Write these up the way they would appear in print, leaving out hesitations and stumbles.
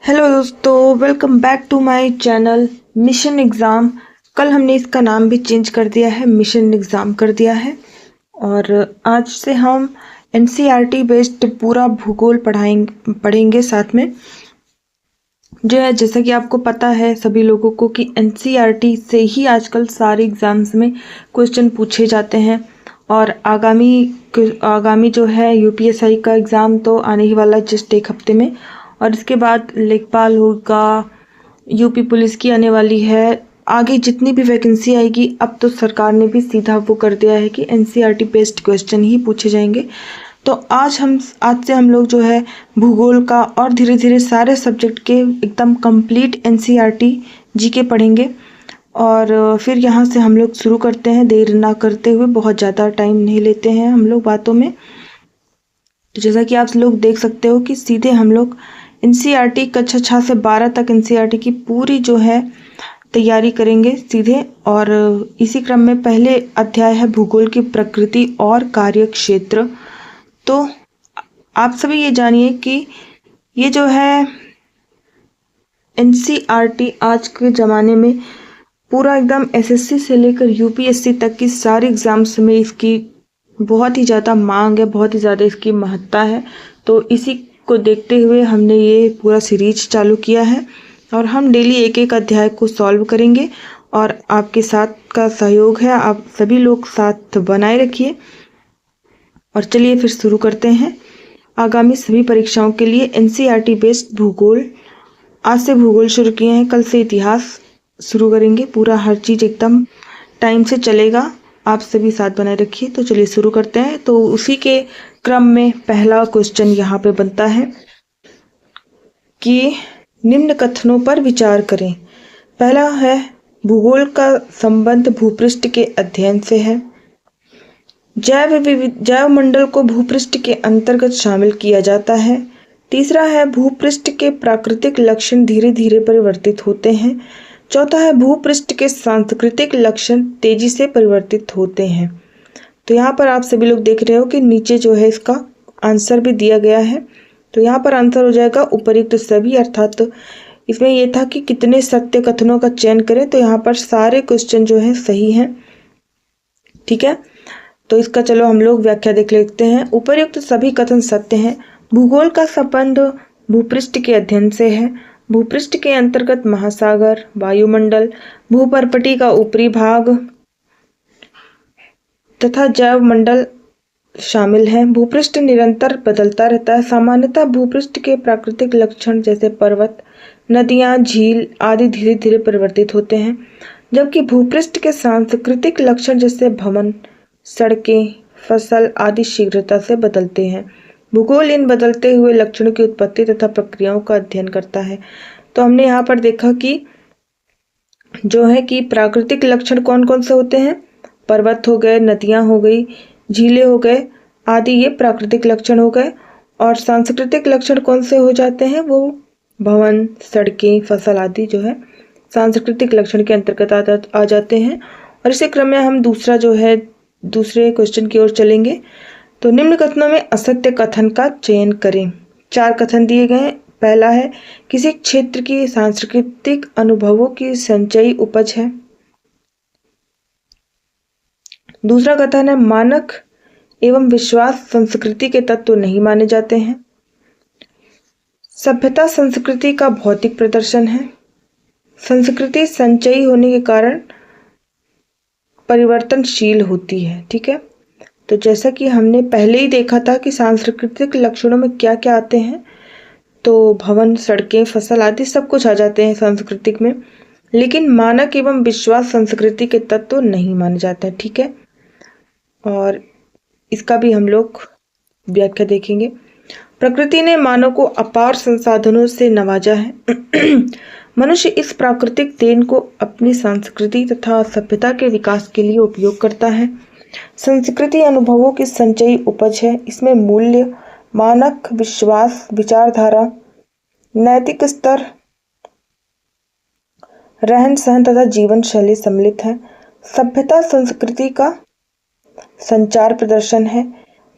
Hello दोस्तों, welcome back to my channel mission exam. कल हमने इसका नाम भी चेंज कर दिया है, मिशन एग्ज़ाम कर दिया है। और आज से हम एनसीईआरटी बेस्ड पूरा भूगोल पढ़ेंगे साथ में। जो है, जैसा कि आपको पता है सभी लोगों को कि एनसीईआरटी से ही आजकल सारे एग्ज़ाम्स में क्वेश्चन पूछे जाते हैं। और आगामी जो है यूपीएससी का एग्ज़ाम तो आने ही वाला है जस्ट एक हफ्ते में। और इसके बाद लेखपाल होगा, यूपी पुलिस की आने वाली है। आगे जितनी भी वैकेंसी आएगी, अब तो सरकार ने भी सीधा वो कर दिया है कि एनसीईआरटी बेस्ड क्वेश्चन ही पूछे जाएंगे। तो आज से हम लोग जो है भूगोल का और धीरे धीरे सारे सब्जेक्ट के एकदम कंप्लीट एनसीईआरटी जीके पढ़ेंगे। और फिर यहाँ से हम लोग शुरू करते हैं, देर ना करते हुए। बहुत ज़्यादा टाइम नहीं लेते हैं हम लोग बातों में। तो जैसा कि आप लोग देख सकते हो कि सीधे हम लोग एनसीईआरटी कक्षा 6 से 12 तक एनसीईआरटी की पूरी जो है तैयारी करेंगे सीधे। और इसी क्रम में पहले अध्याय है भूगोल की प्रकृति और कार्य क्षेत्र। तो आप सभी ये जानिए कि ये जो है एनसीईआरटी आज के ज़माने में पूरा एकदम एसएससी से लेकर यूपीएससी तक की सारे एग्ज़ाम्स में इसकी बहुत ही ज़्यादा मांग है, बहुत ही ज़्यादा इसकी महत्ता है। तो इसी को देखते हुए हमने ये पूरा सीरीज चालू किया है और हम डेली एक एक अध्याय को सॉल्व करेंगे। और आपके साथ का सहयोग है, आप सभी लोग साथ बनाए रखिए। और चलिए फिर शुरू करते हैं आगामी सभी परीक्षाओं के लिए एनसीईआरटी बेस्ड भूगोल। आज से भूगोल शुरू किए हैं, कल से इतिहास शुरू करेंगे। पूरा हर चीज़ एकदम टाइम से चलेगा, आप सभी साथ बनाए रखिए। तो चलिए शुरू करते हैं। तो उसी के क्रम में पहला क्वेश्चन यहाँ पे बनता है कि निम्न कथनों पर विचार करें। पहला है, भूगोल का संबंध भूपृष्ठ के अध्ययन से है। जैव मंडल को भूपृष्ठ के अंतर्गत शामिल किया जाता है। तीसरा है, भूपृष्ठ के प्राकृतिक लक्षण धीरे धीरे परिवर्तित होते हैं। चौथा है, भूपृष्ठ के सांस्कृतिक लक्षण तेजी से परिवर्तित होते हैं। तो यहाँ पर आप सभी लोग देख रहे हो कि नीचे जो है इसका आंसर भी दिया गया है। तो यहाँ पर आंसर हो जाएगा उपर्युक्त सभी, अर्थात इसमें यह था कि कितने सत्य कथनों का चयन करें। तो यहाँ पर सारे क्वेश्चन जो है सही हैं, ठीक है। तो इसका चलो हम लोग व्याख्या देख लेते हैं। उपर्युक्त सभी कथन सत्य हैं। भूगोल का संबंध भूपृष्ठ के अध्ययन से है। भूपृष्ठ के अंतर्गत महासागर, वायुमंडल, भूपर्पटी का ऊपरी भाग तथा जैव मंडल शामिल है। भूपृष्ठ निरंतर बदलता रहता है। सामान्यतः भूपृष्ठ के प्राकृतिक लक्षण जैसे पर्वत, नदियां, झील आदि धीरे धीरे परिवर्तित होते हैं, जबकि भूपृष्ठ के सांस्कृतिक लक्षण जैसे भवन, सड़कें, फसल आदि शीघ्रता से बदलते हैं। भूगोल इन बदलते हुए लक्षणों की उत्पत्ति तथा प्रक्रियाओं का अध्ययन करता है। तो हमने यहाँ पर देखा कि जो है कि प्राकृतिक लक्षण कौन कौन से होते हैं, पर्वत हो गए, नदियां हो गई, झीलें हो गए आदि, ये प्राकृतिक लक्षण हो गए। और सांस्कृतिक लक्षण कौन से हो जाते हैं, वो भवन, सड़कें, फसल आदि जो है सांस्कृतिक लक्षण के अंतर्गत आ जाते हैं। और इसी क्रम में हम दूसरे क्वेश्चन की ओर चलेंगे। तो निम्न कथनों में असत्य कथन का चयन करें। 4 कथन दिए गए हैं। पहला है, किसी क्षेत्र की सांस्कृतिक अनुभवों की संचयी उपज है। दूसरा कथन है, मानक एवं विश्वास संस्कृति के तत्व नहीं माने जाते हैं। सभ्यता संस्कृति का भौतिक प्रदर्शन है। संस्कृति संचयी होने के कारण परिवर्तनशील होती है, ठीक है। तो जैसा कि हमने पहले ही देखा था कि सांस्कृतिक लक्षणों में क्या क्या आते हैं, तो भवन, सड़कें, फसल आदि सब कुछ आ जाते हैं सांस्कृतिक में। लेकिन मानक एवं विश्वास संस्कृति के तत्व नहीं माने जाते हैं, ठीक है। और इसका भी हम लोग व्याख्या देखेंगे। प्रकृति ने मानव को अपार संसाधनों से नवाजा है। मनुष्य इस प्राकृतिक देन को अपनी संस्कृति तथा सभ्यता के विकास के लिए उपयोग करता है। संस्कृति अनुभवों की संचयी उपज है। इसमें मूल्य, मानक, विश्वास, विचारधारा, नैतिक स्तर, रहन सहन तथा जीवन शैली सम्मिलित है। सभ्यता संस्कृति का संचार प्रदर्शन है।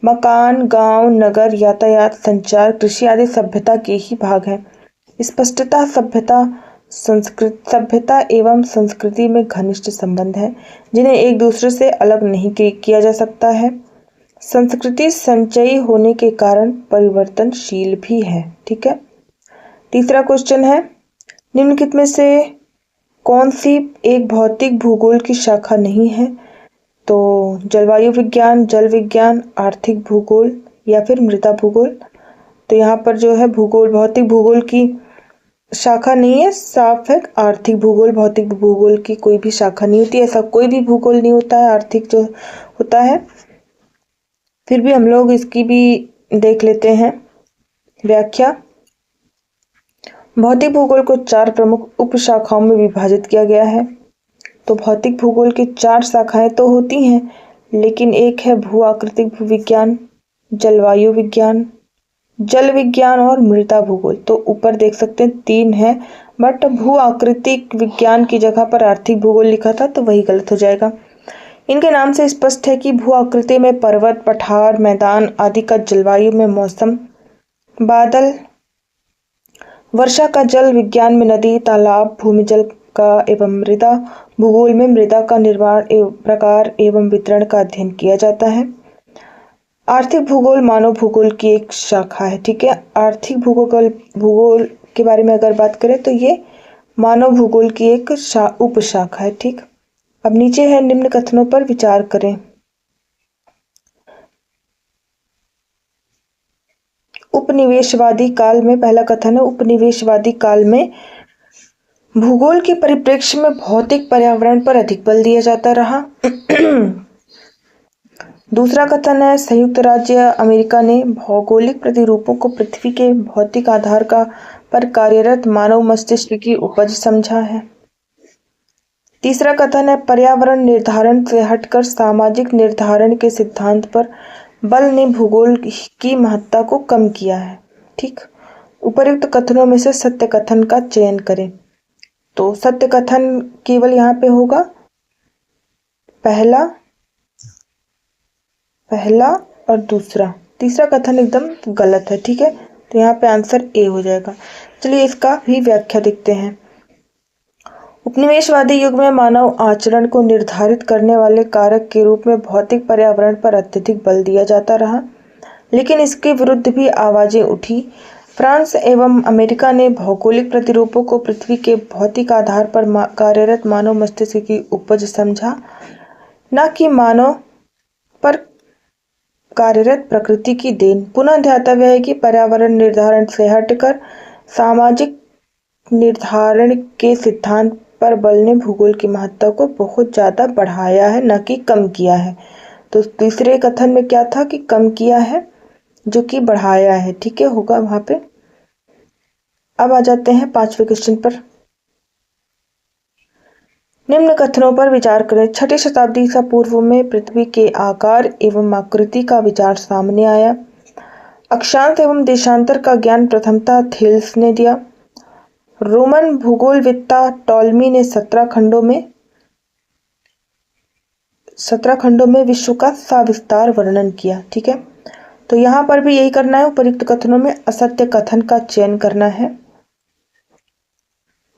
मकान, गांव, नगर, यातायात, संचार, कृषि आदि सभ्यता के ही भाग हैं। स्पष्टता सभ्यता एवं संस्कृति में घनिष्ठ संबंध है जिन्हें एक दूसरे से अलग नहीं किया जा सकता है। संस्कृति संचयी होने के कारण परिवर्तनशील भी है। ठीक है। तीसरा क्वेश्चन है, निम्नलिखित में से कौन सी एक भौतिक भूगोल की शाखा नहीं है? तो जलवायु विज्ञान, जल विज्ञान, आर्थिक भूगोल या फिर मृदा भूगोल। तो यहाँ पर जो है भूगोल, भौतिक भूगोल की शाखा नहीं है, साफ है आर्थिक भूगोल। भौतिक भूगोल की कोई भी शाखा नहीं होती, ऐसा कोई भी भूगोल नहीं होता है, आर्थिक जो होता है। फिर भी हम लोग इसकी भी देख लेते हैं व्याख्या। भौतिक भूगोल को 4 प्रमुख उपशाखाओं में विभाजित किया गया है। तो भौतिक भूगोल की 4 शाखाएं तो होती हैं, लेकिन एक है भू आकृतिक भूविज्ञान, जलवायु विज्ञान, जल विज्ञान और मृदा भूगोल। तो ऊपर देख सकते हैं 3 है, बट भू आकृतिक विज्ञान की जगह पर आर्थिक भूगोल लिखा था तो वही गलत हो जाएगा। इनके नाम से स्पष्ट है कि भू आकृति में पर्वत, पठार, मैदान आदि का, जलवायु में मौसम, बादल, वर्षा का, जल विज्ञान में नदी, तालाब, भूमिजल का एवं मृदा भूगोल में मृदा का निर्माण प्रकार एवं वितरण का अध्ययन किया जाता है। आर्थिक भूगोल मानव भूगोल की एक शाखा है। ठीक है। आर्थिक भूगोल के बारे में अगर बात करें तो ये मानव भूगोल की एक उपशाखा है। ठीक। अब नीचे है, निम्न कथनों पर विचार करें। उपनिवेशवादी काल में, पहला कथन है, उपनिवेशवादी काल में भूगोल के परिप्रेक्ष्य में भौतिक पर्यावरण पर अधिक बल दिया जाता रहा। दूसरा कथन है, संयुक्त राज्य अमेरिका ने भौगोलिक प्रतिरूपों को पृथ्वी के भौतिक आधार पर कार्यरत मानव मस्तिष्क की उपज समझा है। तीसरा कथन है, पर्यावरण निर्धारण से हटकर सामाजिक निर्धारण के सिद्धांत पर बल ने भूगोल की महत्ता को कम किया है। ठीक। उपर्युक्त कथनों में से सत्य कथन का चयन करें। तो सत्य कथन केवल यहाँ पे होगा पहला और दूसरा, तीसरा कथन एकदम गलत है। ठीक है। तो यहाँ पे आंसर ए हो जाएगा। चलिए इसका भी व्याख्या देखते हैं। उपनिवेशवादी युग में मानव आचरण को निर्धारित करने वाले कारक के रूप में भौतिक पर्यावरण पर अत्यधिक बल दिया जाता रहा, लेकिन इसके विरुद्ध भी आवाजें उठी। फ्रांस एवं अमेरिका ने भौगोलिक प्रतिरूपों को पृथ्वी के भौतिक आधार पर कार्यरत मानव मस्तिष्क की उपज समझा, न कि मानव पर कार्यरत प्रकृति की देन। पुनः ध्यातव्य है कि पर्यावरण निर्धारण से हटकर सामाजिक निर्धारण के सिद्धांत पर बल ने भूगोल की महत्ता को बहुत ज्यादा बढ़ाया है, न कि कम किया है। तो तीसरे कथन में क्या था कि कम किया है, जो कि बढ़ाया है। ठीक है, होगा वहां पे। अब आ जाते हैं 5वें क्वेश्चन पर। निम्न कथनों पर विचार करें। 6ठी शताब्दी ईसा पूर्व में पृथ्वी के आकार एवं आकृति का विचार सामने आया। अक्षांश एवं देशांतर का ज्ञान प्रथमतः थेल्स ने दिया। रोमन भूगोलवेत्ता टॉलमी ने 17 खंडों में विश्व का सविस्तार वर्णन किया। ठीक है। तो यहाँ पर भी यही करना है, उपयुक्त कथनों में असत्य कथन का चयन करना है।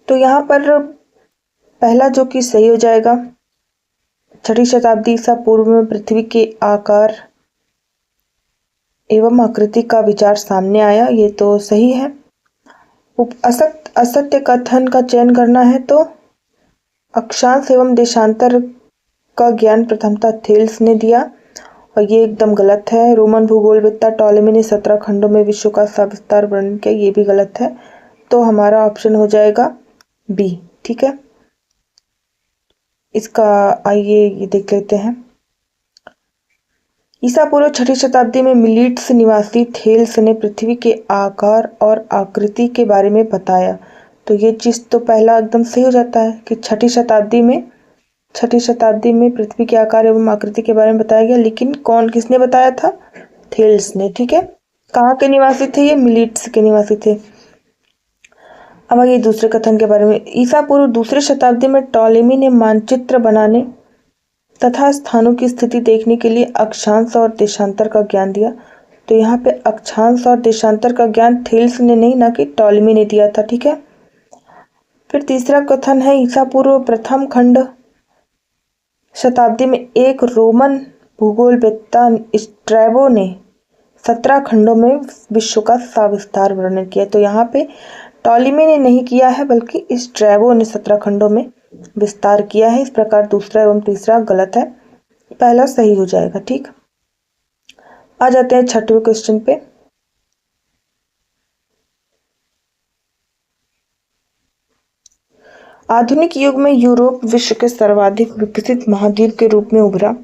तो यहाँ पर पहला जो कि सही हो जाएगा, 6ठी शताब्दी ईसा पूर्व में पृथ्वी के आकार एवं आकृति का विचार सामने आया, ये तो सही है। असत्य कथन का चयन करना है, तो अक्षांश एवं देशांतर का ज्ञान प्रथमतः थेल्स ने दिया, और ये एकदम गलत है। रोमन भूगोलवेत्ता टॉलेमी ने 17 खंडों में विश्व का सविस्तार वर्णन किया, ये भी गलत है। तो हमारा ऑप्शन हो जाएगा बी। ठीक है। इसका आइए ये देख लेते हैं। ईसा पूर्व 6ठी शताब्दी में मिलीट्स निवासी थेल्स ने पृथ्वी के आकार और आकृति के बारे में बताया। तो ये चीज तो पहला एकदम सही हो जाता है कि 6ठी शताब्दी में पृथ्वी के आकार एवं आकृति के बारे में बताया गया, लेकिन किसने बताया था? थेल्स ने। ठीक है। कहाँ के निवासी थे ये? मिलीट्स के निवासी थे। अब आगे दूसरे कथन के बारे में। ईसा पूर्व 2री शताब्दी में टॉलेमी ने मानचित्र बनाने तथा स्थानों की स्थिति देखने के लिए अक्षांश और देशांतर का ज्ञान दिया। तो यहाँ पे अक्षांश और देशांतर का ज्ञान थेल्स ने नहीं, ना कि टॉलेमी ने दिया था। ठीक है। फिर तीसरा कथन है ईसा पूर्व प्रथम खंड शताब्दी में एक रोमन भूगोलवेत्ता स्ट्रैबो ने 17 खंडों में विश्व का सविस्तार वर्णन किया। तो यहाँ पे टॉलेमी ने नहीं किया है, बल्कि स्ट्रैबो ने 17 खंडों में विस्तार किया है। इस प्रकार दूसरा एवं तीसरा गलत है, पहला सही हो जाएगा। ठीक। आ जाते हैं छठवें क्वेश्चन पे। आधुनिक युग में यूरोप विश्व के सर्वाधिक विकसित महाद्वीप के रूप में उभरा।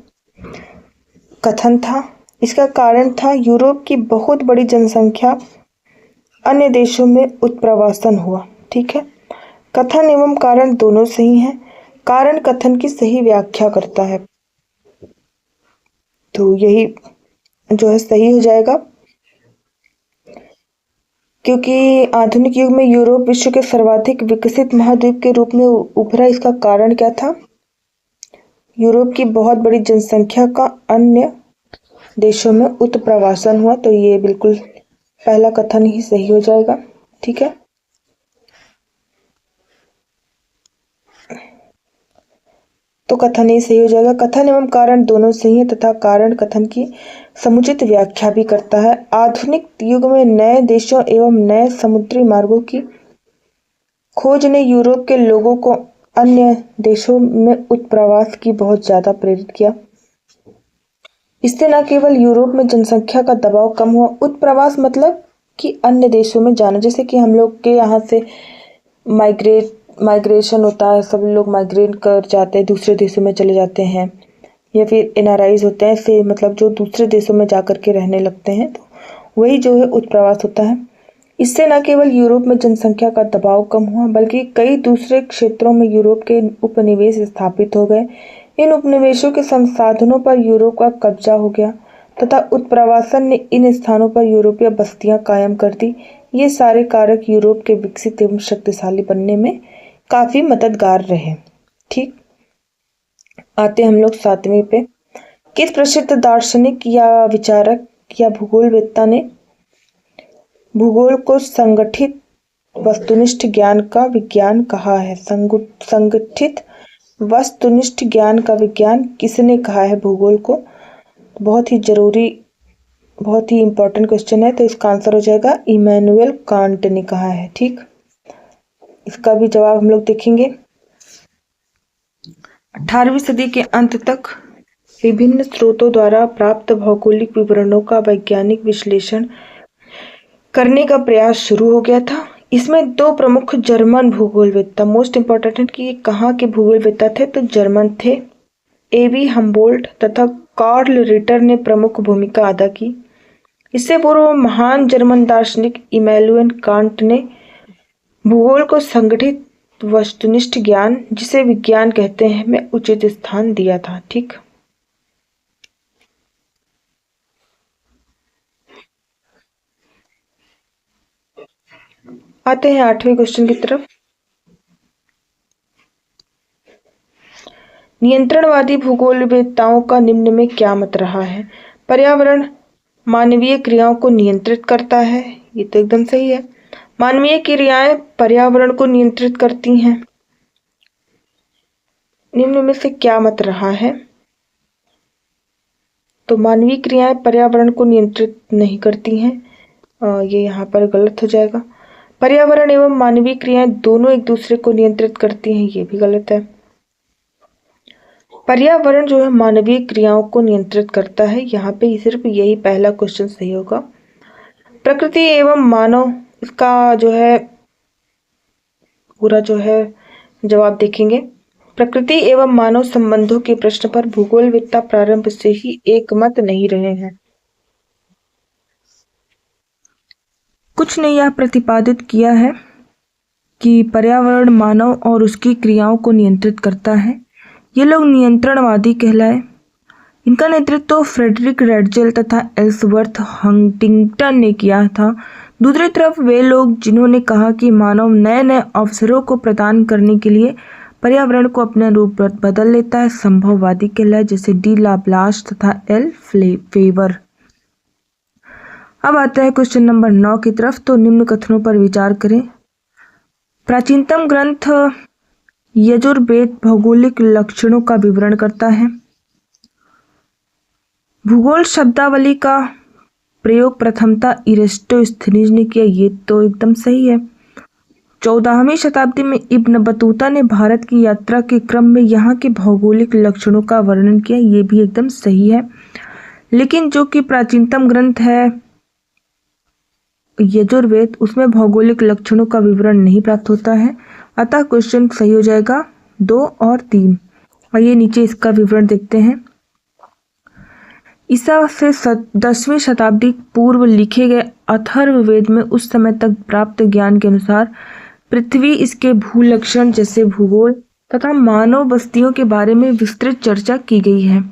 कथन था, इसका कारण था यूरोप की बहुत बड़ी जनसंख्या, अन्य देशों में उत्प्रवासन हुआ। ठीक है। कथन एवं कारण दोनों सही हैं। कारण कथन की सही व्याख्या करता है, तो यही जो है सही हो जाएगा, क्योंकि आधुनिक युग में यूरोप विश्व के सर्वाधिक विकसित महाद्वीप के रूप में उभरा। इसका कारण क्या था? यूरोप की बहुत बड़ी जनसंख्या का अन्य देशों में उत्प्रवासन हुआ। तो ये बिल्कुल पहला कथन ही सही हो जाएगा। ठीक है। तो कथन ही सही हो जाएगा। कथन एवं कारण दोनों सही है तथा कारण कथन की समुचित व्याख्या भी करता है। आधुनिक युग में नए देशों एवं नए समुद्री मार्गों की खोज ने यूरोप के लोगों को अन्य देशों में उत्प्रवास की बहुत ज्यादा प्रेरित किया। इससे न केवल यूरोप में जनसंख्या का दबाव कम हुआ, उत्प्रवास मतलब कि अन्य देशों में जाना, जैसे कि हम लोग के यहाँ से माइग्रेशन होता है, सब लोग माइग्रेट कर जाते हैं, दूसरे देशों में चले जाते हैं, या फिर एनआरआईज होते हैं, से मतलब जो दूसरे देशों में जा कर के रहने लगते हैं, तो वही जो है उत्प्रवास होता है। इससे न केवल यूरोप में जनसंख्या का दबाव कम हुआ, बल्कि कई दूसरे क्षेत्रों में यूरोप के उपनिवेश स्थापित हो गए। इन उपनिवेशों के संसाधनों पर यूरोप का कब्जा हो गया तथा उत्प्रवासन ने इन स्थानों पर यूरोपीय बस्तियां कायम कर दी। ये सारे कारक यूरोप के विकसित एवं शक्तिशाली बनने में काफी मददगार रहे। ठीक। आते हम लोग सातवें पे। किस प्रसिद्ध दार्शनिक या विचारक या भूगोलवेत्ता ने भूगोल को संगठित वस्तुनिष्ठ ज्ञान का विज्ञान कहा है? संगठित वस्तुनिष्ठ ज्ञान का विज्ञान किसने कहा है भूगोल को? बहुत ही जरूरी, बहुत ही इंपॉर्टेंट क्वेश्चन है। तो इसका आंसर हो जाएगा इमैनुअल कांट ने कहा है। ठीक। इसका भी जवाब हम लोग देखेंगे। 18वीं सदी के अंत तक विभिन्न स्रोतों द्वारा प्राप्त भौगोलिक विवरणों का वैज्ञानिक विश्लेषण करने का प्रयास शुरू हो गया था। इसमें दो प्रमुख जर्मन भूगोलवेत्ता, मोस्ट इम्पोर्टेंट है कि ये कहाँ के भूगोलवेत्ता थे, तो जर्मन थे, एबी हम्बोल्ट तथा कार्ल रिटर ने प्रमुख भूमिका अदा की। इससे पूर्व महान जर्मन दार्शनिक इमैनुएल कांट ने भूगोल को संगठित वस्तुनिष्ठ ज्ञान, जिसे विज्ञान कहते हैं, में उचित स्थान दिया था। ठीक। आते हैं 8वें क्वेश्चन की तरफ। नियंत्रणवादी भूगोलवेत्ताओं का निम्न में क्या मत रहा है? पर्यावरण मानवीय क्रियाओं को नियंत्रित करता है। ये तो एकदम सही है। मानवीय क्रियाएं पर्यावरण को नियंत्रित करती हैं। निम्न में से क्या मत रहा है? तो मानवीय क्रियाएं पर्यावरण को नियंत्रित नहीं करती हैं, ये यहाँ पर गलत हो जाएगा। पर्यावरण एवं मानवीय क्रियाएं दोनों एक दूसरे को नियंत्रित करती हैं, ये भी गलत है। पर्यावरण जो है मानवीय क्रियाओं को नियंत्रित करता है, यहाँ पे सिर्फ यही पहला क्वेश्चन सही होगा। प्रकृति एवं मानव, इसका जो है पूरा जो है जवाब देखेंगे। प्रकृति एवं मानव संबंधों के प्रश्न पर भूगोलवेत्ता प्रारंभ से ही एकमत नहीं रहे हैं। कुछ ने यह प्रतिपादित किया है कि पर्यावरण मानव और उसकी क्रियाओं को नियंत्रित करता है। ये लोग नियंत्रणवादी कहलाए। इनका नेतृत्व फ्रेडरिक रेडजेल तथा एल्सवर्थ हंटिंगटन ने किया था। दूसरी तरफ वे लोग जिन्होंने कहा कि मानव नए नए अवसरों को प्रदान करने के लिए पर्यावरण को अपना रूप बदल लेता है, संभववादी कहलाए, जैसे डी लाप्लास तथा एल फेवर। अब आता है क्वेश्चन नंबर 9 की तरफ। तो निम्न कथनों पर विचार करें। प्राचीनतम ग्रंथ यजुर्वेद भौगोलिक लक्षणों का विवरण करता है। भूगोल शब्दावली का प्रयोग प्रथमतः इरेस्टोस्थनीज ने किया, ये तो एकदम सही है। 14वीं शताब्दी में इब्न बतूता ने भारत की यात्रा के क्रम में यहाँ के भौगोलिक लक्षणों का वर्णन किया, ये भी एकदम सही है। लेकिन जो कि प्राचीनतम ग्रंथ है यजुर्वेद, उसमें भौगोलिक लक्षणों का विवरण नहीं प्राप्त होता है, अतः क्वेश्चन सही हो जाएगा 2 और 3। आइए नीचे इसका विवरण देखते हैं। ईसा से 10वीं शताब्दी पूर्व लिखे गए अथर्ववेद में उस समय तक प्राप्त ज्ञान के अनुसार पृथ्वी, इसके भूलक्षण जैसे भूगोल तथा मानव बस्तियों के बारे में विस्तृत चर्चा की गई है।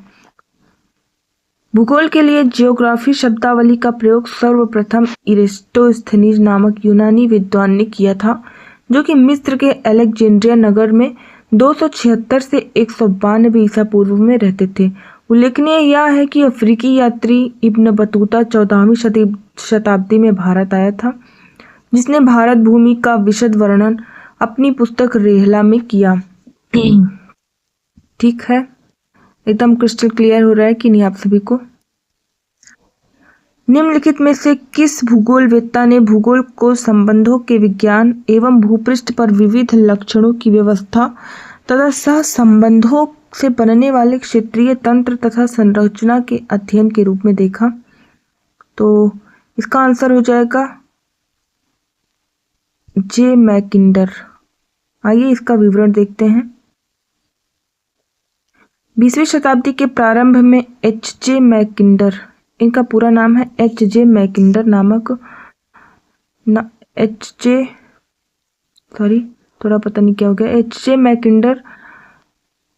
भूगोल के लिए जियोग्राफी शब्दावली का प्रयोग सर्वप्रथम इरेस्टोस्थनीज नामक यूनानी विद्वान ने किया था, जो कि मिस्र के अलेक्जेंड्रिया नगर में 276 से 192 ईसा पूर्व में रहते थे। उल्लेखनीय यह है कि अफ्रीकी यात्री इब्न बतूता 14वीं शताब्दी में भारत आया था, जिसने भारत भूमि का विशद वर्णन अपनी पुस्तक रेहला में किया। ठीक है, एकदम क्रिस्टल क्लियर हो रहा है कि नहीं आप सभी को? निम्नलिखित में से किस भूगोलवेत्ता ने भूगोल को संबंधों के विज्ञान एवं भूपृष्ठ पर विविध लक्षणों की व्यवस्था तथा सह संबंधों से बनने वाले क्षेत्रीय तंत्र तथा संरचना के अध्ययन के रूप में देखा? तो इसका आंसर हो जाएगा जे मैकिंडर। आइए इसका विवरण देखते हैं। 20वीं शताब्दी के प्रारंभ में एच.जे. मैकिंडर, इनका पूरा नाम है एच.जे. मैकिंडर नामक थोड़ा पता नहीं क्या हो गया। एच.जे. मैकिंडर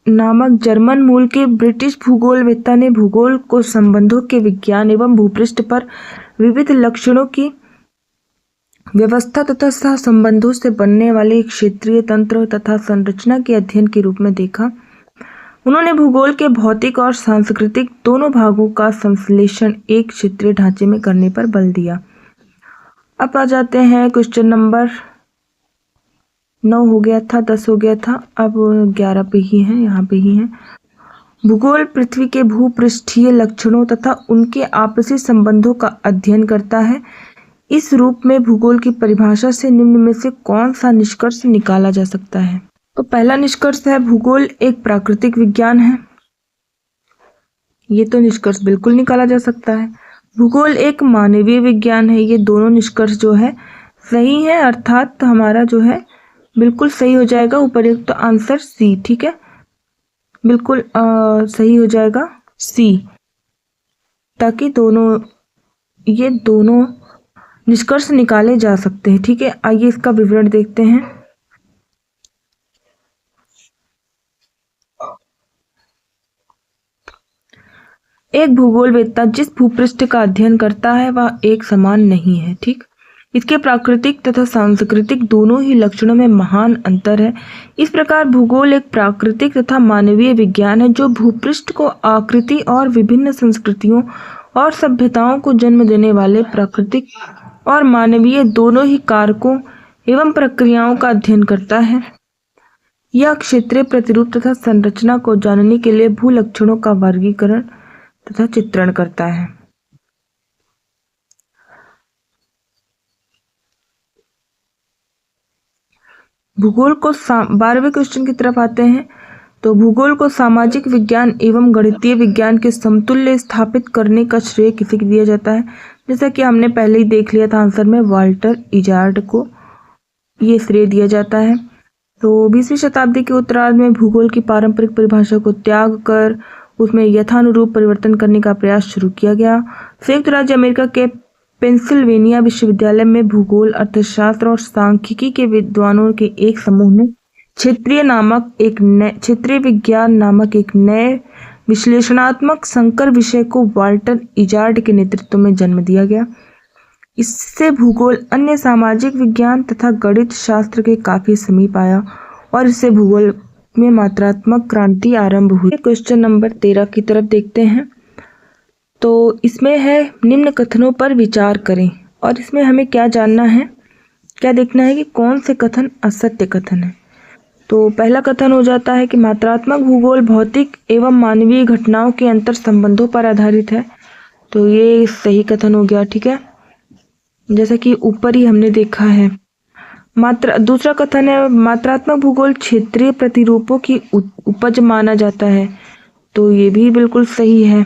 नामक जर्मन मूल के ब्रिटिश भूगोलवेत्ता ने भूगोल को संबंधों के विज्ञान एवं भूपृष्ठ पर विविध लक्षणों की व्यवस्था तथा सह संबंधों से बनने वाले क्षेत्रीय तंत्र तथा संरचना के अध्ययन के रूप में देखा। उन्होंने भूगोल के भौतिक और सांस्कृतिक दोनों भागों का संश्लेषण एक क्षेत्रीय ढांचे में करने पर बल दिया। अब आ जाते हैं क्वेश्चन नंबर 9 हो गया था, 10 हो गया था, अब 11 पे ही है, यहाँ पे ही है। भूगोल पृथ्वी के भूपृष्ठीय लक्षणों तथा उनके आपसी संबंधों का अध्ययन करता है। इस रूप में भूगोल की परिभाषा से निम्न में से कौन सा निष्कर्ष निकाला जा सकता है? तो पहला निष्कर्ष है भूगोल एक प्राकृतिक विज्ञान है। ये तो निष्कर्ष बिल्कुल निकाला जा सकता है। भूगोल एक मानवीय विज्ञान है। ये दोनों निष्कर्ष जो है सही है, अर्थात हमारा जो है बिल्कुल सही हो जाएगा उपर्युक्त तो आंसर सी। ठीक है, बिल्कुल सही हो जाएगा सी, ताकि ये दोनों निष्कर्ष निकाले जा सकते हैं। ठीक है, आइए इसका विवरण देखते हैं। एक भूगोलवेत्ता जिस भूपृष्ठ का अध्ययन करता है वह एक समान नहीं है। ठीक, इसके प्राकृतिक तथा सांस्कृतिक दोनों ही लक्षणों में महान अंतर है। इस प्रकार भूगोल एक प्राकृतिक तथा मानवीय विज्ञान है जो भूपृष्ठ को आकृति और विभिन्न संस्कृतियों और सभ्यताओं को जन्म देने वाले प्राकृतिक और मानवीय दोनों ही कारकों एवं प्रक्रियाओं का अध्ययन करता है। यह क्षेत्रीय प्रतिरूप तथा संरचना को जानने के लिए भू लक्षणों का वर्गीकरण तथा चित्रण करता है। भूगोल को 12वें क्वेश्चन की तरफ आते हैं। तो भूगोल को सामाजिक विज्ञान एवं गणितीय विज्ञान के समतुल्य स्थापित करने का श्रेय किसे दिया जाता है? जैसा कि हमने पहले ही देख लिया था आंसर में, वाल्टर इजार्ड को ये श्रेय दिया जाता है। तो 20वीं शताब्दी के उत्तरार्ध में भूगोल की पारंपरिक परिभाषा को त्याग कर उसमें यथानुरूप परिवर्तन करने का प्रयास शुरू किया गया। संयुक्त राज्य अमेरिका के पेंसिल्वेनिया विश्वविद्यालय में भूगोल, अर्थशास्त्र और सांख्यिकी के विद्वानों के एक समूह ने क्षेत्रीय विज्ञान नामक एक नए विश्लेषणात्मक संकर विषय को वाल्टर इजार्ड के नेतृत्व में जन्म दिया गया। इससे भूगोल अन्य सामाजिक विज्ञान तथा गणित शास्त्र के काफी समीप आया और इससे भूगोल में मात्रात्मक क्रांति आरंभ हुई। क्वेश्चन नंबर 13 की तरफ देखते हैं। तो इसमें है निम्न कथनों पर विचार करें, और इसमें हमें क्या जानना है, क्या देखना है कि कौन से कथन असत्य कथन है। तो पहला कथन हो जाता है कि मात्रात्मक भूगोल भौतिक एवं मानवीय घटनाओं के अंतर संबंधों पर आधारित है। तो ये सही कथन हो गया, ठीक है, जैसा कि ऊपर ही हमने देखा है। दूसरा कथन है मात्रात्मक भूगोल क्षेत्रीय प्रतिरूपों की उपज माना जाता है। तो ये भी बिल्कुल सही है,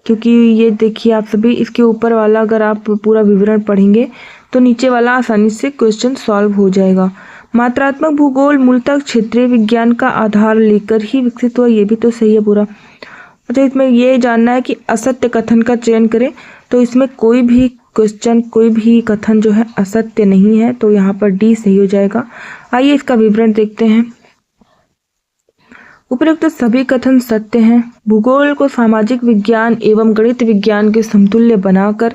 क्योंकि ये देखिए आप सभी, इसके ऊपर वाला अगर आप पूरा विवरण पढ़ेंगे तो नीचे वाला आसानी से क्वेश्चन सॉल्व हो जाएगा। मात्रात्मक भूगोल मूलतः क्षेत्रीय विज्ञान का आधार लेकर ही विकसित हुआ, ये भी तो सही है पूरा। अच्छा, इसमें ये जानना है कि असत्य कथन का चयन करें, तो इसमें कोई भी क्वेश्चन, कोई भी कथन जो है असत्य नहीं है, तो यहाँ पर डी सही हो जाएगा। आइए इसका विवरण देखते हैं। उपरोक्त सभी कथन सत्य हैं। भूगोल को सामाजिक विज्ञान एवं गणित विज्ञान के समतुल्य बनाकर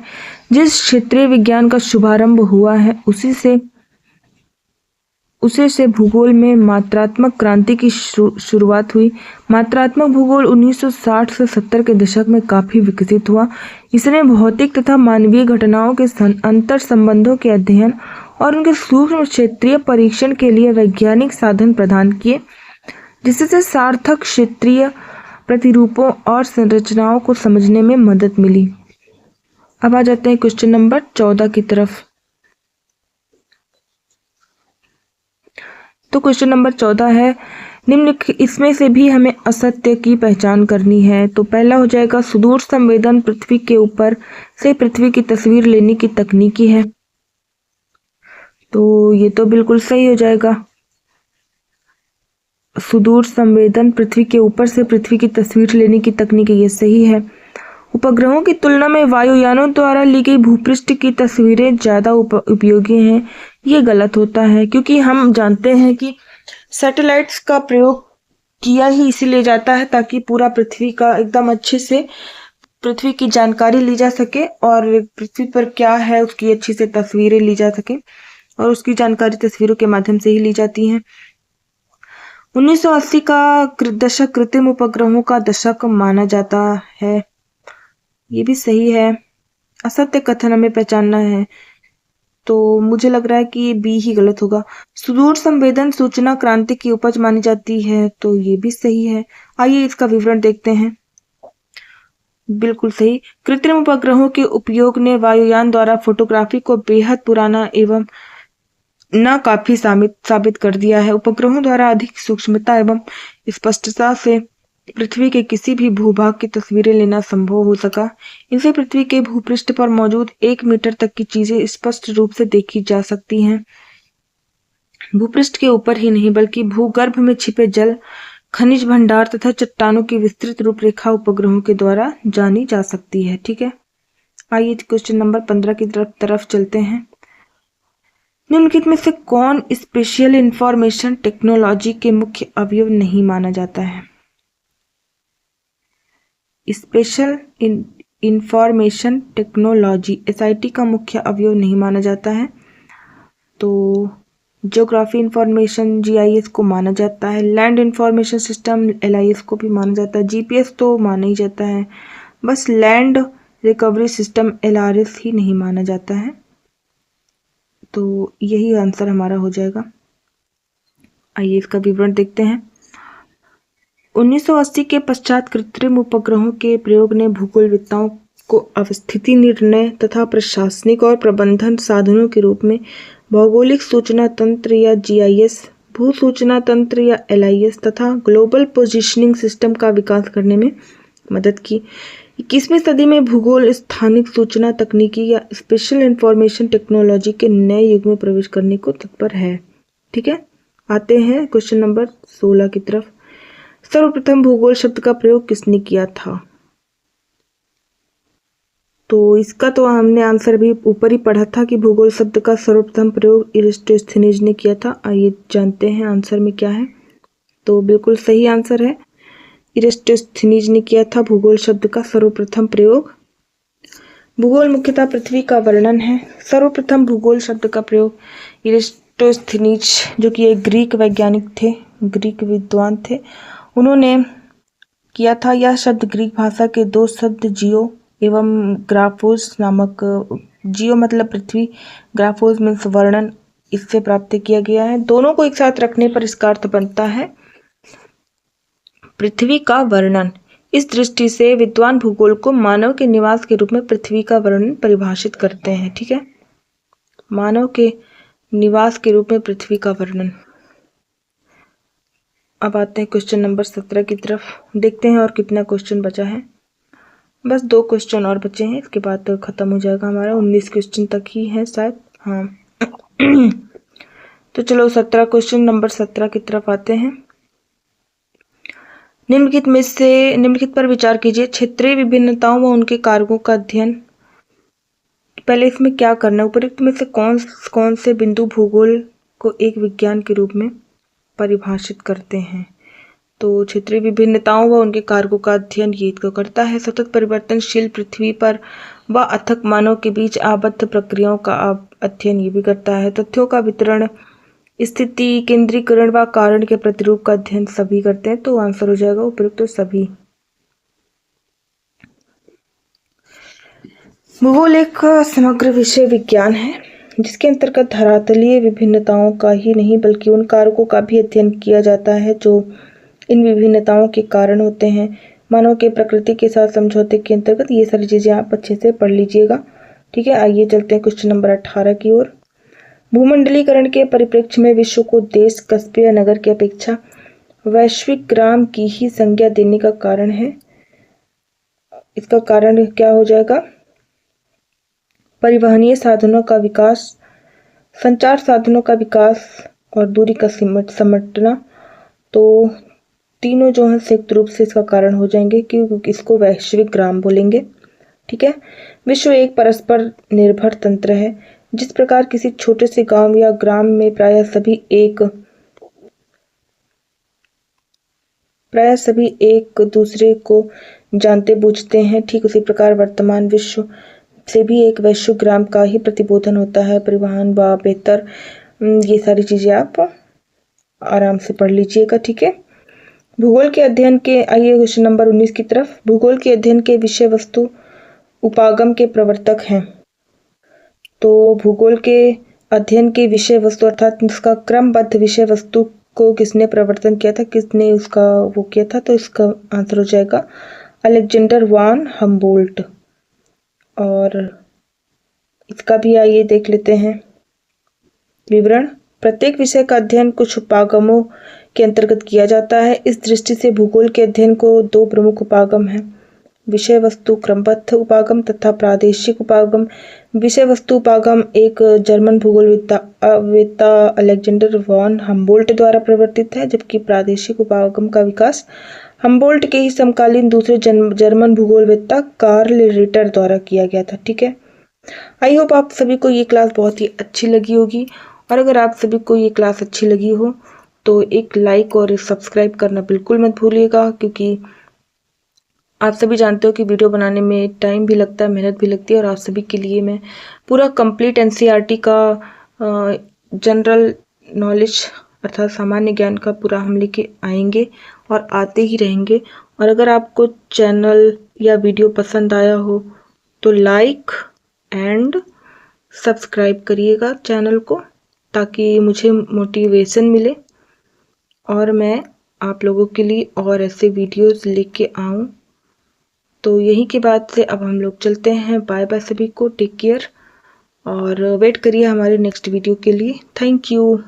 जिस क्षेत्रीय विज्ञान का शुभारंभ हुआ है उसी से भूगोल में मात्रात्मक क्रांति की शुरुआत हुई। मात्रात्मक भूगोल 1960 से 70 के दशक में काफी विकसित हुआ। इसने भौतिक तथा मानवीय घटनाओं के अंतर संबंधों के अध्ययन और उनके सूक्ष्म क्षेत्रीय परीक्षण के लिए वैज्ञानिक साधन प्रदान किए, जिससे सार्थक क्षेत्रीय प्रतिरूपों और संरचनाओं को समझने में मदद मिली। अब आ जाते हैं क्वेश्चन नंबर 14 की तरफ। तो क्वेश्चन नंबर 14 है, निम्नलिखित इसमें से भी हमें असत्य की पहचान करनी है। तो पहला हो जाएगा सुदूर संवेदन पृथ्वी के ऊपर से पृथ्वी की तस्वीर लेने की तकनीकी है। तो ये तो बिल्कुल सही हो जाएगा। सुदूर संवेदन पृथ्वी के ऊपर से पृथ्वी की तस्वीर लेने की तकनीक, ये सही है। उपग्रहों की तुलना में वायुयानों द्वारा ली गई भूपृष्ठ की तस्वीरें ज्यादा उपयोगी हैं, ये गलत होता है, क्योंकि हम जानते हैं कि सैटेलाइट्स का प्रयोग किया ही इसीलिए जाता है ताकि पूरा पृथ्वी का एकदम अच्छे से पृथ्वी की जानकारी ली जा सके और पृथ्वी पर क्या है उसकी अच्छी से तस्वीरें ली जा सके, और उसकी जानकारी तस्वीरों के माध्यम से ही ली जाती है। 1980 का दशक कृत्रिम उपग्रहों का दशक माना जाता है, ये भी सही है। असत्य कथन हमें पहचानना है, तो मुझे लग रहा है कि ये बी ही गलत होगा। सुदूर संवेदन सूचना क्रांति की उपज मानी जाती है, तो ये भी सही है। आइए इसका विवरण देखते हैं। बिल्कुल सही। कृत्रिम उपग्रहों के उपयोग ने वायुयान द्वारा फोटोग्राफी को बेहद पुराना एवं न काफी साबित कर दिया है। उपग्रहों द्वारा अधिक सूक्ष्मता एवं स्पष्टता से पृथ्वी के किसी भी भूभाग की तस्वीरें लेना संभव हो सका। इनसे पृथ्वी के भूपृष्ठ पर मौजूद 1 मीटर तक की चीजें स्पष्ट रूप से देखी जा सकती हैं। भूपृष्ठ के ऊपर ही नहीं बल्कि भूगर्भ में छिपे जल, खनिज भंडार तथा चट्टानों की विस्तृत रूपरेखा उपग्रहों के द्वारा जानी जा सकती है। ठीक है, आइए क्वेश्चन नंबर 15 की तरफ चलते हैं। निम्नलिखित में से कौन स्पेशल इंफॉर्मेशन टेक्नोलॉजी के मुख्य अवयव नहीं माना जाता है? स्पेशल इंफॉर्मेशन टेक्नोलॉजी SIT का मुख्य अवयव नहीं माना जाता है। तो ज्योग्राफी इंफॉर्मेशन GIS को माना जाता है, लैंड इंफॉर्मेशन सिस्टम LIS को भी माना जाता है, GPS तो माना ही जाता है, बस लैंड रिकवरी सिस्टम LRS ही नहीं माना जाता है। तो यही आंसर हमारा हो जाएगा। आइए इसका विवरण देखते हैं। 1980 के पश्चात कृत्रिम उपग्रहों के प्रयोग ने भूगोलविदताओं को अवस्थिति निर्णय तथा प्रशासनिक और प्रबंधन साधनों के रूप में भौगोलिक सूचना तंत्र या GIS, भू सूचना तंत्र या LIS तथा ग्लोबल पोजिशनिंग सिस्टम का विकास करने में मदद की। 21वीं सदी में भूगोल स्थानिक सूचना तकनीकी या स्पेशल इंफॉर्मेशन टेक्नोलॉजी के नए युग में प्रवेश करने को तत्पर है। ठीक है, आते हैं क्वेश्चन नंबर 16 की तरफ। सर्वप्रथम भूगोल शब्द का प्रयोग किसने किया था? तो इसका तो हमने आंसर भी ऊपर ही पढ़ा था कि भूगोल शब्द का सर्वप्रथम प्रयोग इरास्टोस्थेनीज ने किया था। आइए जानते हैं आंसर में क्या है। तो बिल्कुल सही आंसर है, इरास्टोस्थेनीज ने किया था भूगोल शब्द का सर्वप्रथम प्रयोग। भूगोल मुख्यतः पृथ्वी का वर्णन है। सर्वप्रथम भूगोल शब्द का प्रयोग इरास्टोस्थेनीज, जो कि एक ग्रीक वैज्ञानिक थे, ग्रीक विद्वान थे, उन्होंने किया था। यह शब्द ग्रीक भाषा के 2 शब्द जियो एवं ग्राफोस नामक, जियो मतलब पृथ्वी, ग्राफोस मीन्स वर्णन, इससे प्राप्त किया गया है। दोनों को एक साथ रखने पर इसका अर्थ बनता है पृथ्वी का वर्णन। इस दृष्टि से विद्वान भूगोल को मानव के निवास के रूप में पृथ्वी का वर्णन परिभाषित करते हैं। ठीक है, मानव के निवास के रूप में पृथ्वी का वर्णन। अब आते हैं क्वेश्चन नंबर 17 की तरफ, देखते हैं और कितना क्वेश्चन बचा है। बस 2 क्वेश्चन और बचे हैं, इसके बाद तो खत्म हो जाएगा हमारा। 19 क्वेश्चन तक ही है शायद, हाँ। तो चलो 17 क्वेश्चन नंबर 17 की तरफ आते हैं। निम्नलिखित पर विचार कीजिए। क्षेत्रीय विभिन्नताओं व उनके कारकों का अध्ययन। पहले इसमें क्या करना है, उपरोक्त में से कौन से बिंदु भूगोल को एक विज्ञान के रूप में परिभाषित करते हैं। तो क्षेत्रीय विभिन्नताओं व उनके कारकों का अध्ययन ये तो करता है। सतत परिवर्तनशील पृथ्वी पर व अथक मानव के बीच आबद्ध प्रक्रियाओं का अध्ययन ये भी करता है। तथ्यों का वितरण, स्थिति, केंद्रीकरण व कारण के प्रतिरूप का अध्ययन सभी करते हैं। तो आंसर हो जाएगा उपयुक्त सभी। भूगोल एक समग्र विषय विज्ञान है जिसके अंतर्गत धरातलीय विभिन्नताओं का ही नहीं बल्कि उन कारकों का भी अध्ययन किया जाता है जो इन विभिन्नताओं के कारण होते हैं। मानव के प्रकृति के साथ समझौते के अंतर्गत ये सारी चीजें आप अच्छे से पढ़ लीजिएगा। ठीक है, आइए चलते हैं क्वेश्चन नंबर 18 की ओर। भूमंडलीकरण के परिप्रेक्ष्य में विश्व को देश, कस्बे या नगर की अपेक्षा वैश्विक ग्राम की ही संज्ञा देने का कारण है। इसका कारण क्या हो जाएगा? परिवहनीय साधनों का विकास, संचार साधनों का विकास और दूरी का समटना। तो तीनों जो है संयुक्त रूप से इसका कारण हो जाएंगे क्योंकि इसको वैश्विक ग्राम बोलेंगे। ठीक है, विश्व एक परस्पर निर्भर तंत्र है। जिस प्रकार किसी छोटे से गांव या ग्राम में प्रायः सभी एक दूसरे को जानते बूझते हैं, ठीक उसी प्रकार वर्तमान विश्व से भी एक वैश्विक ग्राम का ही प्रतिबोधन होता है। परिवहन व बेहतर, ये सारी चीजें आप आराम से पढ़ लीजिएगा। ठीक है, भूगोल के अध्ययन के, आइए क्वेश्चन नंबर 19 की तरफ। भूगोल के अध्ययन के विषय वस्तु उपागम के प्रवर्तक हैं। तो भूगोल के अध्ययन के विषय वस्तु अर्थात इसका क्रमबद्ध विषय वस्तु को किसने प्रवर्तन किया था, किसने उसका वो किया था? तो इसका आंसर हो जाएगा अलेक्जेंडर वान हम्बोल्ट। और इसका भी आइए देख लेते हैं विवरण। प्रत्येक विषय का अध्ययन कुछ उपागमों के अंतर्गत किया जाता है। इस दृष्टि से भूगोल के अध्ययन को 2 प्रमुख उपागम हैं, विषय वस्तु क्रमबद्ध उपागम तथा प्रादेशिक उपागम। विषय वस्तु उपागम एक जर्मन भूगोलवेत्ता अलेक्जेंडर वॉन हम्बोल्ट द्वारा प्रवर्तित है, जबकि प्रादेशिक उपागम का विकास हम्बोल्ट के ही समकालीन दूसरे जर्मन भूगोलवेत्ता कार्ल रिटर द्वारा किया गया था। ठीक है, आई होप आप सभी को ये क्लास बहुत ही अच्छी लगी होगी, और अगर आप सभी को ये क्लास अच्छी लगी हो तो एक लाइक और एक सब्सक्राइब करना बिल्कुल मत भूलिएगा, क्योंकि आप सभी जानते हो कि वीडियो बनाने में टाइम भी लगता है, मेहनत भी लगती है, और आप सभी के लिए मैं पूरा कंप्लीट एनसीईआरटी का जनरल नॉलेज अर्थात सामान्य ज्ञान का पूरा हम लेके आएंगे और आते ही रहेंगे। और अगर आपको चैनल या वीडियो पसंद आया हो तो लाइक एंड सब्सक्राइब करिएगा चैनल को, ताकि मुझे मोटिवेशन मिले और मैं आप लोगों के लिए और ऐसे वीडियोस लेके आऊं। तो यहीं के बाद से अब हम लोग चलते हैं। बाय बाय सभी को, टेक केयर, और वेट करिए हमारे नेक्स्ट वीडियो के लिए। Thank you.